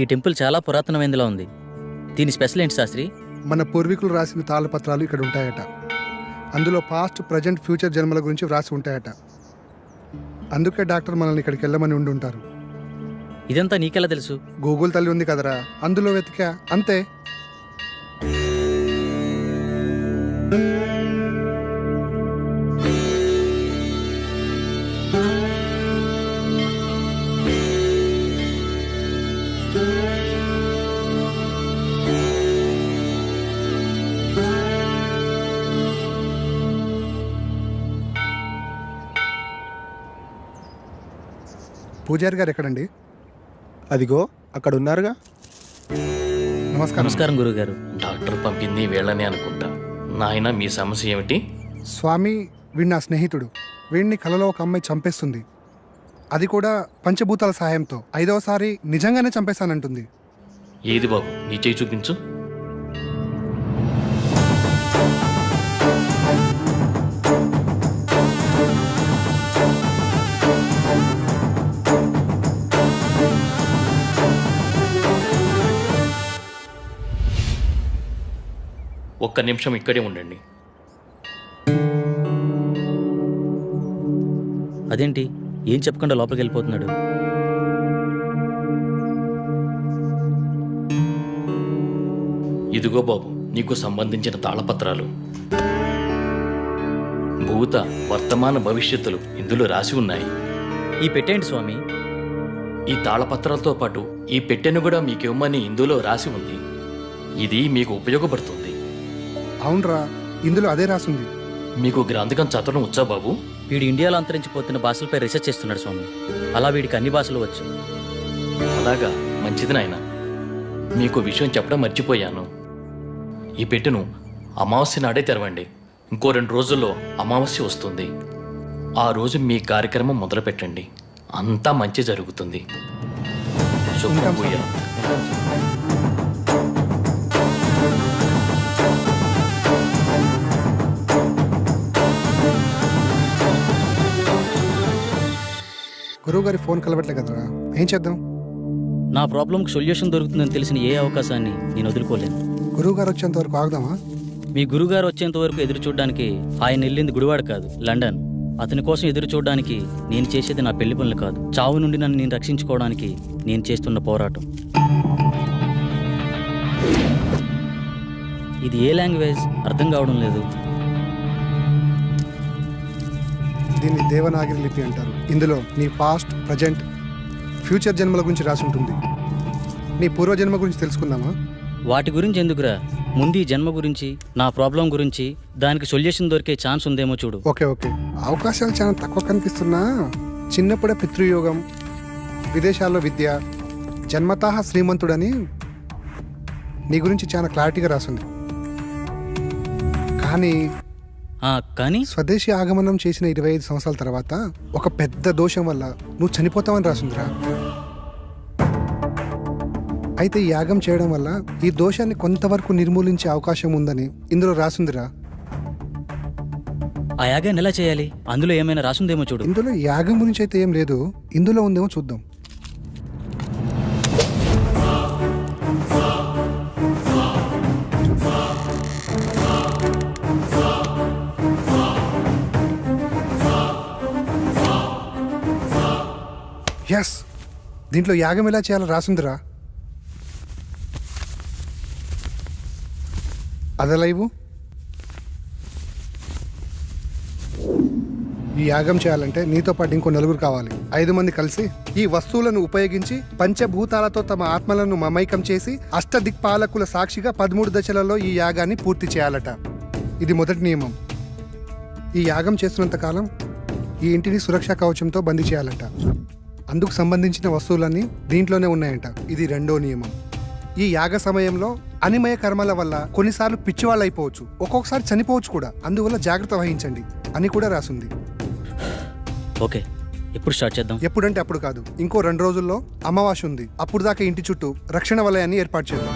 ఈ టెంపుల్ చాలా పురాతనమైనదిలా ఉంది. దీని స్పెషల్ ఏంటి శాస్త్రి? మన పూర్వీకులు రాసిన తాళపత్రాలు ఇక్కడ ఉంటాయట. అందులో పాస్ట్, ప్రజెంట్, ఫ్యూచర్ జన్మల గురించి వ్రాసి ఉంటాయట. అందుకే డాక్టర్ మనల్ని ఇక్కడికి వెళ్ళమని ఉండుంటారు. ఇదంతా నీకెలా తెలుసు? గూగుల్ తల్లి ఉంది కదరా, అందులో వెతికా అంతే. పూజారి గారు ఎక్కడండి? అదిగో అక్కడ ఉన్నారుగా. నమస్కారం. నమస్కారం గురుగారు. డాక్టర్ పంపింది వీళ్ళని అనుకుంటా. నాయన మీ సమస్య ఏమిటి? స్వామి, వీడి నా స్నేహితుడు. వీడిని కలలో ఒక అమ్మాయి చంపేస్తుంది. అది కూడా పంచభూతాల సహాయంతో. 5వసారి నిజంగానే చంపేశానంటుంది. ఏది బాబు, నీ చేయి చూపించు. ఒక్క నిమిషం ఇక్కడే ఉండండి. అదేంటి ఏం చెప్పకుండా లోపలికి వెళ్ళిపోతున్నాడు? ఇదిగో బాబు, నీకు సంబంధించిన తాళపత్రాలు. భూత, వర్తమాన, భవిష్యత్తులు ఇందులో రాసి ఉన్నాయి. ఈ పెట్టేంటి స్వామి? ఈ తాళపత్రాలతో పాటు ఈ పెట్టెను కూడా మీకు ఇవ్వమని ఇందులో రాసి ఉంది. ఇది మీకు ఉపయోగపడుతుంది. అవునరా, ఇందులో అదే రాసుంది. మీకు గ్రంథకం చదవడం వచ్చా బాబు? వీడు ఇండియాలో అంతరించిపోతున్న భాషలపై రీసెర్చ్ చేస్తున్నాడు స్వామి. అలా వీడికి అన్ని భాషలు వచ్చు. అలాగా, మంచిది నాయన. మీకు విషయం చెప్పడం మర్చిపోయాను. ఈ పెట్టెను అమావాస్య నాడే తెరవండి. ఇంకో 2 రోజుల్లో అమావాస్య వస్తుంది. ఆ రోజు మీ కార్యక్రమం మొదలు పెట్టండి. అంతా మంచి జరుగుతుంది. శుభ్రం పూయ. గురువు గారి ఫోన్ కలవట్లే కదరా, ఏం చేద్దాం? నా ప్రాబ్లంకి సొల్యూషన్ దొరుకుతుందని తెలిసిన ఏ అవకాశాన్ని నేను వదులుకోలేను. గురువు గారు వచ్చేంత వరకు ఆగుదామా? మీ గురుగారు వచ్చేంత వరకు ఎదురు చూడడానికి ఆయన వెళ్ళింది గుడివాడ కాదు, లండన్. అతని కోసం ఎదురు చూడడానికి నేను చేసేది నా పెళ్లి పనులు కాదు, చావు నుండి నన్ను నేను రక్షించుకోవడానికి నేను చేస్తున్న పోరాటం. ఇది ఏ లాంగ్వేజ్ అర్థం కావడం లేదు. దీన్ని దేవనాగరి లిపి అంటారు. ఇందులో నీ పాస్ట్, ప్రజెంట్, ఫ్యూచర్ జన్మల గురించి రాసి ఉంటుంది. నీ పూర్వజన్మ గురించి తెలుసుకుందామా? వాటి గురించి ఎందుకురా, ముందు ఈ జన్మ గురించి, నా ప్రాబ్లం గురించి, దానికి సొల్యూషన్ దొరికే ఛాన్స్ ఉందేమో చూడు. ఓకే ఓకే, అవకాశాలు చాలా తక్కువ కనిపిస్తున్నా చిన్నప్పుడే పితృయోగం, విదేశాల్లో విద్య, జన్మతః శ్రీమంతుడని నీ గురించి చాలా క్లారిటీగా రాసింది. కానీ స్వదేశీ ఆగమనం చేసిన 25 సంవత్సరాల తర్వాత ఒక పెద్ద దోషం వల్ల నువ్వు చనిపోతావని రాసిందిరా. అయితే ఈ యాగం చేయడం వల్ల ఈ దోషాన్ని కొంతవరకు నిర్మూలించే అవకాశం ఉందని ఇందులో రాసిందిరా. ఆ యాగాన్ని ఎలా చేయాలి? అందులో ఏమైనా రాసుందేమో చూడు. ఇందులో యాగం గురించి అయితే ఏం లేదు, ఇందులో ఉందేమో చూద్దాం. ఎస్, దీంట్లో యాగం ఎలా చేయాలో రాసుందిరా. అదెలా ఇవ్వు. ఈ యాగం చేయాలంటే నీతో పాటు ఇంకో 4 కావాలి. 5 మంది కలిసి ఈ వస్తువులను ఉపయోగించి పంచభూతాలతో తమ ఆత్మలను మమైకం చేసి అష్టదిక్పాలకుల సాక్షిగా 13 దశలలో ఈ యాగాన్ని పూర్తి చేయాలట. ఇది మొదటి నియమం. ఈ యాగం చేస్తున్నంత కాలం ఈ ఇంటిని సురక్షా కవచంతో బందీ చేయాలట. అందుకు సంబంధించిన వస్తువులన్నీ దీంట్లోనే ఉన్నాయంట. ఇది 2వ నియమం. ఈ యాగ సమయంలో అనిమయ కర్మల వల్ల కొన్నిసార్లు పిచ్చివాళ్ళు అయిపోవచ్చు, ఒక్కొక్కసారి చనిపోవచ్చు కూడా. అందువల్ల జాగ్రత్త వహించండి అని కూడా రాసుంది. ఓకే, ఎప్పుడు స్టార్ట్ చేద్దాం? ఎప్పుడంటే అప్పుడు కాదు, ఇంకో 2 రోజుల్లో అమావాస్య ఉంది. అప్పుడు దాకా ఇంటి చుట్టూ రక్షణ వలయాన్ని ఏర్పాటు చేద్దాం.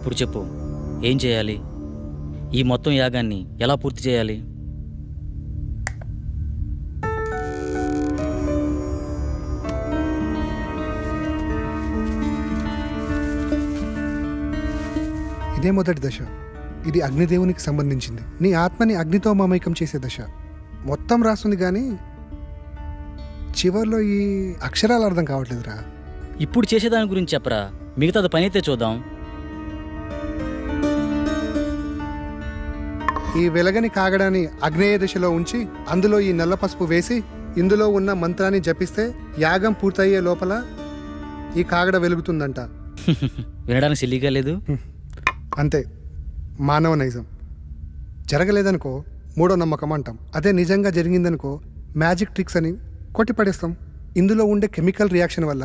ఇప్పుడు చెప్పు, ఏం చేయాలి? ఈ మొత్తం యాగాన్ని ఎలా పూర్తి చేయాలి? ఇదే మొదటి దశ. ఇది అగ్నిదేవునికి సంబంధించింది. నీ ఆత్మని అగ్నితో మమైకం చేసే దశ. మొత్తం రాస్తుంది కానీ చివర్లో ఈ అక్షరాలు అర్థం కావట్లేదురా. ఇప్పుడు చేసేదాని గురించి చెప్పరా, మిగతాది పని అయితే చూద్దాం. ఈ వెలగని కాగడాన్ని అగ్నేయ దిశలో ఉంచి అందులో ఈ నల్ల పసుపు వేసి ఇందులో ఉన్న మంత్రాన్ని జపిస్తే యాగం పూర్తయ్యే లోపల ఈ కాగడ వెలుగుతుందంట. వినడానికి సిల్లీగా లేదు. అంతే, మానవ నైజం. జరగలేదనుకో మూడో నమ్మకం అంటాం. అదే నిజంగా జరిగిందనుకో మ్యాజిక్ ట్రిక్స్ అని కొట్టిపడేస్తాం. ఇందులో ఉండే కెమికల్ రియాక్షన్ వల్ల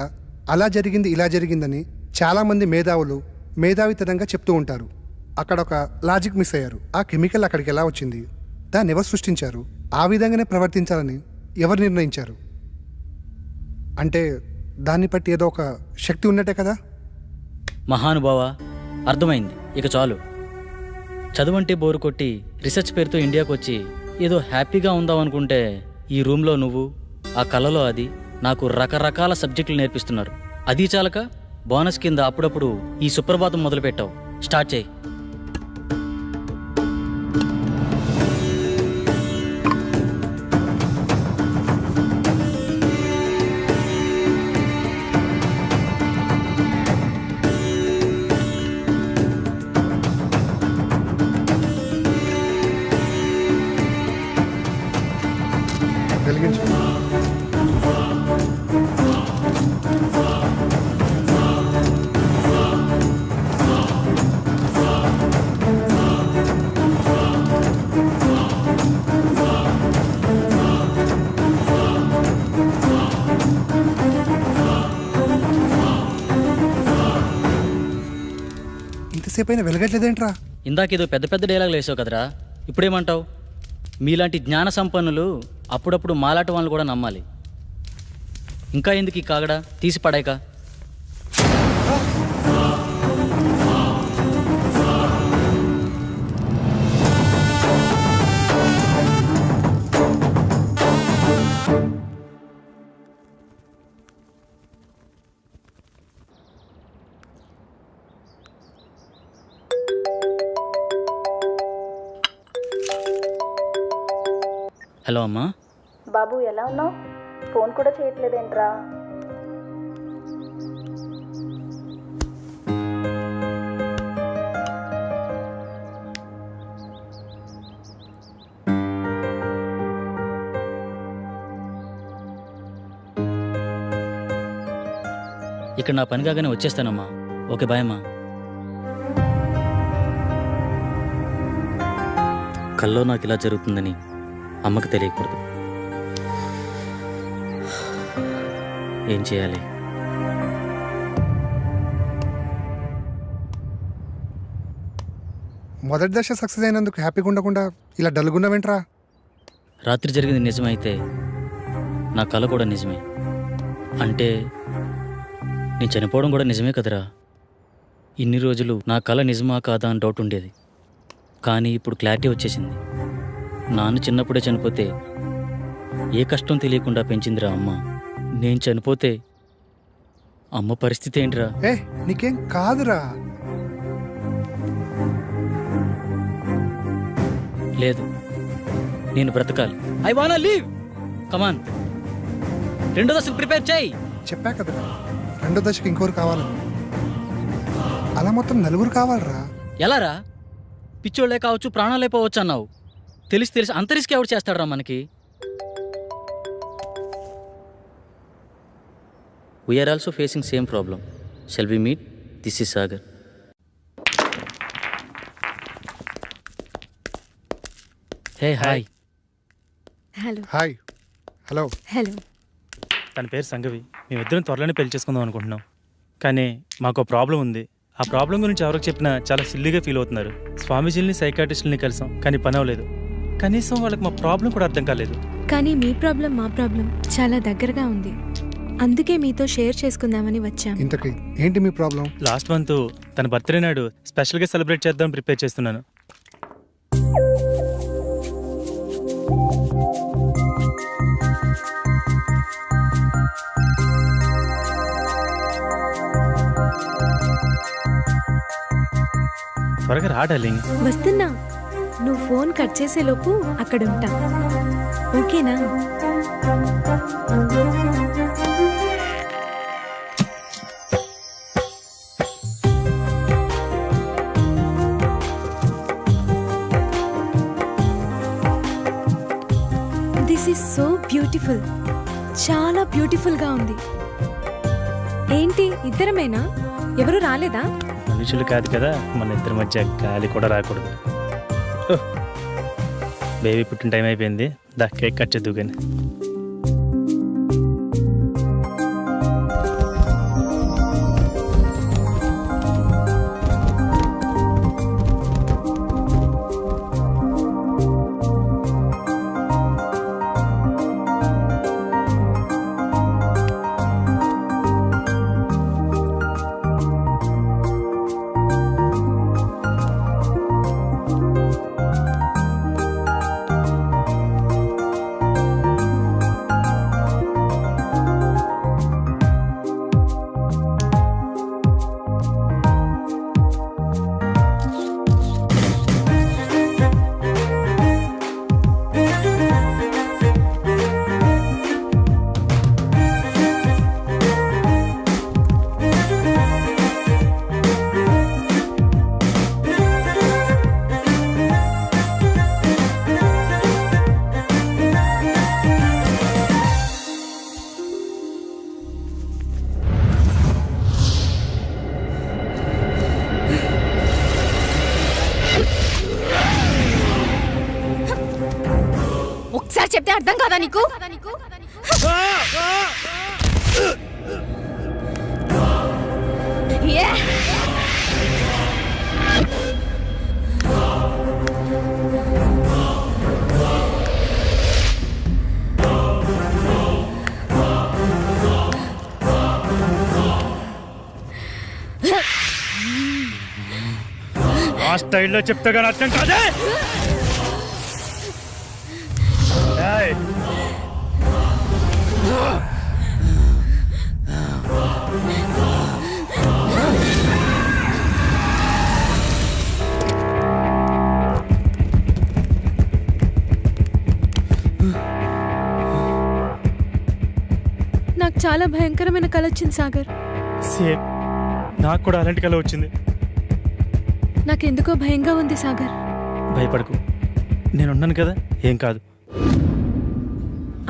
అలా జరిగింది ఇలా జరిగిందని చాలామంది మేధావులు మేధావితనంగా చెప్తూ ఉంటారు. అక్కడ ఒక లాజిక్ మిస్ అయ్యారు. ఆ కెమికల్ అక్కడికి ఎలా వచ్చింది, దాన్ని ఎవరు సృష్టించారు, ఆ విధంగానే ప్రవర్తించాలని ఎవరు నిర్ణయించారు? అంటే దాన్ని బట్టి ఏదో ఒక శక్తి ఉన్నట్టే కదా. మహానుభావ, అర్థమైంది. ఇక చాలు. చదువంటే బోరు కొట్టి రీసెర్చ్ పేరుతో ఇండియాకు వచ్చి ఏదో హ్యాపీగా ఉందాం అనుకుంటే ఈ రూమ్లో నువ్వు, ఆ కళలో అది నాకు రకరకాల సబ్జెక్టులు నేర్పిస్తున్నారు. అది చాలక బోనస్ కింద అప్పుడప్పుడు ఈ సుప్రభాతం మొదలుపెట్టావు. స్టార్ట్ చేయి. వెలిగించు. ఇంతసేపు అయినా వెలగట్లేదేంట్రా? ఇందాకేదో పెద్ద పెద్ద డైలాగులు వేసావు కదరా, ఇప్పుడేమంటావు? మీలాంటి జ్ఞాన సంపన్నులు అప్పుడప్పుడు మాలాట వాళ్ళని కూడా నమ్మాలి. ఇంకా ఎందుకు ఈ కాగడా, తీసి పడాయిక. హలో అమ్మా. బాబు ఎలా ఉన్నావు? ఫోన్ కూడా చేయట్లేదేంట్రా? ఇక్కడ నా పని కాగానే వచ్చేస్తానమ్మా. ఓకే, బాయ్ అమ్మా. కల్లో నాకు ఇలా జరుగుతుందని అమ్మకి తెలియకూడదు. ఏం చేయాలి? మొదటి దశ సక్సెస్ అయినందుకు హ్యాపీగా ఉండకుండా ఇలా డల్గున్నావేంట్రా? రాత్రి జరిగింది నిజమైతే నా కల కూడా నిజమే. అంటే నేను చనిపోవడం కూడా నిజమే కదరా. ఇన్ని రోజులు నా కల నిజమా కాదా అని డౌట్ ఉండేది. కానీ ఇప్పుడు క్లారిటీ వచ్చేసింది. నాన్న చిన్నప్పుడే చనిపోతే ఏ కష్టం తెలియకుండా పెంచిందిరా అమ్మ. నేను చనిపోతే అమ్మ పరిస్థితి ఏంటిరా? ఏ నీకేం కాదురా. లేదు, నేను బ్రతకాలి. ఐ వానా లీవ్. కమాన్, రెండో దశకు ప్రిపేర్ చేయి. చెప్పా కదరా, రెండో దశకి ఇంకోరు కావాలని. అలా మొత్తం నలుగురు కావాలరా. ఎలారా? పిచ్చోళ్లే కావచ్చు, ప్రాణాలే పోవచ్చు అన్నావు. తెలిసి అంత రిస్క్ ఎవరు చేస్తాడరా మనకి? We are also facing same problem. Shall we meet? This is Sagar. Hey hi. Hello. Hi. Hello. Hello. తన పేరు సంగవి. మేమిద్దరం త్వరలోనే పెళ్లి చేసుకుందాం అనుకుంటున్నాం. కానీ మాకు ప్రాబ్లం ఉంది. ఆ ప్రాబ్లం గురించి ఎవరికి చెప్పినా చాలా సిల్లీగా ఫీల్ అవుతున్నారు. స్వామీజీని సైకాట్రిస్టుల్ని కలిసాం, కానీ పని అవ్వలేదు. కనీసం వాళ్ళకి మా ప్రాబ్లం కూడా అర్థం కాలేదు. కానీ మీ ప్రాబ్లం మా ప్రాబ్లం చాలా దగ్గరగా ఉంది. అందుకే మీతో షేర్ చేసుకుందామని వచ్చాం. ఇంతకీ ఏంటి మీ ప్రాబ్లం? లాస్ట్ మంత్ తన బర్త్డే నాడు స్పెషల్గా సెలబ్రేట్ చేద్దాం ప్రిపేర్ చేస్తున్నాను. త్వరగా రా డార్లింగ్. వస్తున్నా. నువ్వు ఫోన్ కట్ చేసేలోపు అక్కడ ఉంటా. ఓకేనా? This is so beautiful. చాలా బ్యూటిఫుల్గా ఉంది. ఏంటి ఇద్దరమేనా? ఎవరు రాలేదా? మనుషులు కాదు కదా, మన ఇద్దరి మధ్య గాలి కూడా రాకూడదు. బేబీ పుట్టిన టైం అయిపోయింది. దా కేక్ కట్ చేద్దు కానీ. ఒకసారి చెప్తే అర్థం కాదా నీకు? ఏ? ఆ స్టైల్లో చెప్తే కానీ అర్థం కాదే. ఏయ్! నాకు చాలా భయంకరమైన కల వచ్చింది సాగర్. సేమ్ నాకు కూడా అలాంటి కల వచ్చింది. నాకెందుకో భయంగా ఉంది సాగర్. భయపడకు, నేనున్నాను కదా, ఏం కాదు.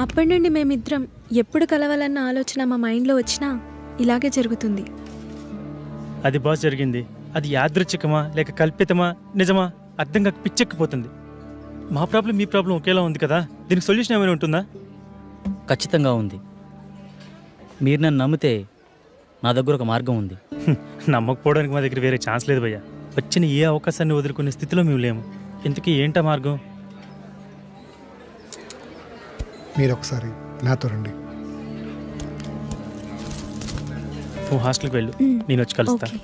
అప్పటి నుండి మేమిద్దరం ఎప్పుడు కలవాలన్న ఆలోచన మా మైండ్లో వచ్చినా ఇలాగే జరుగుతుంది. అది బాస్ జరిగింది. అది యాదృచ్ఛికమా లేక కల్పితమా నిజమా అర్థం కాక పిచ్చెక్కిపోతుంది. మా ప్రాబ్లం మీ ప్రాబ్లం ఒకేలా ఉంది కదా, దీనికి సొల్యూషన్ ఏమైనా ఉంటుందా? ఖచ్చితంగా ఉంది. మీరు నన్ను నమ్మితే నా దగ్గర ఒక మార్గం ఉంది. నమ్మకపోవడానికి మా దగ్గర వేరే ఛాన్స్ లేదు భయ్యా. వచ్చిన ఏ అవకాశాన్ని వదులుకునే స్థితిలో మేము లేము. ఇంతకీ ఏంటా మార్గం? మీరు ఒకసారి నాతో రండి. నువ్వు హాస్టల్కి వెళ్ళు, నేను వచ్చి కలుస్తా. ఓకే.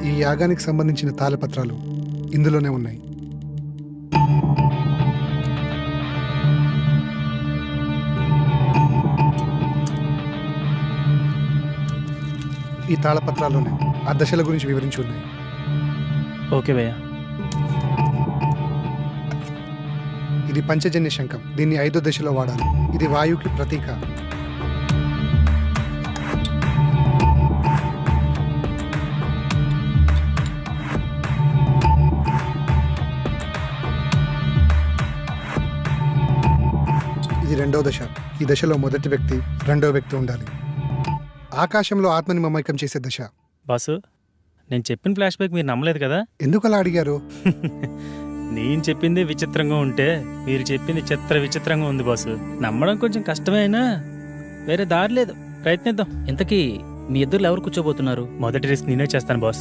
ఈ యాగానికి సంబంధించిన తాళపత్రాలు ఇందులోనే ఉన్నాయి. ఈ తాళపత్రాల్లోనే ఆ దశల గురించి వివరించి ఉన్నాయి. ఓకే భయ్యా. ఇది పంచజన్య శంఖం. దీన్ని 5వ దశలో వాడాలి. ఇది వాయువుకి ప్రతీక. ఇది 2వ దశ. ఈ దశలో మొదటి వ్యక్తి, 2వ వ్యక్తి ఉండాలి. ఆకాశంలో ఆత్మని మమైకం చేసే దశ. బాసు, నేను చెప్పిన ఫ్లాష్ బ్యాక్ మీరు నమ్మలేదు కదా? ఎందుకు అలా అడిగారు? నేను చెప్పింది విచిత్రంగా ఉంటే మీరు చెప్పింది విచిత్రంగా ఉంది బాసు. నమ్మడం కొంచెం కష్టమే అయినా వేరే దారి లేదు, ప్రయత్నిద్దాం. ఇంతకీ మీ ఇద్దరు ఎవరు కూర్చోబోతున్నారు? మొదటి రిస్క్ నేనే చేస్తాను బాస్.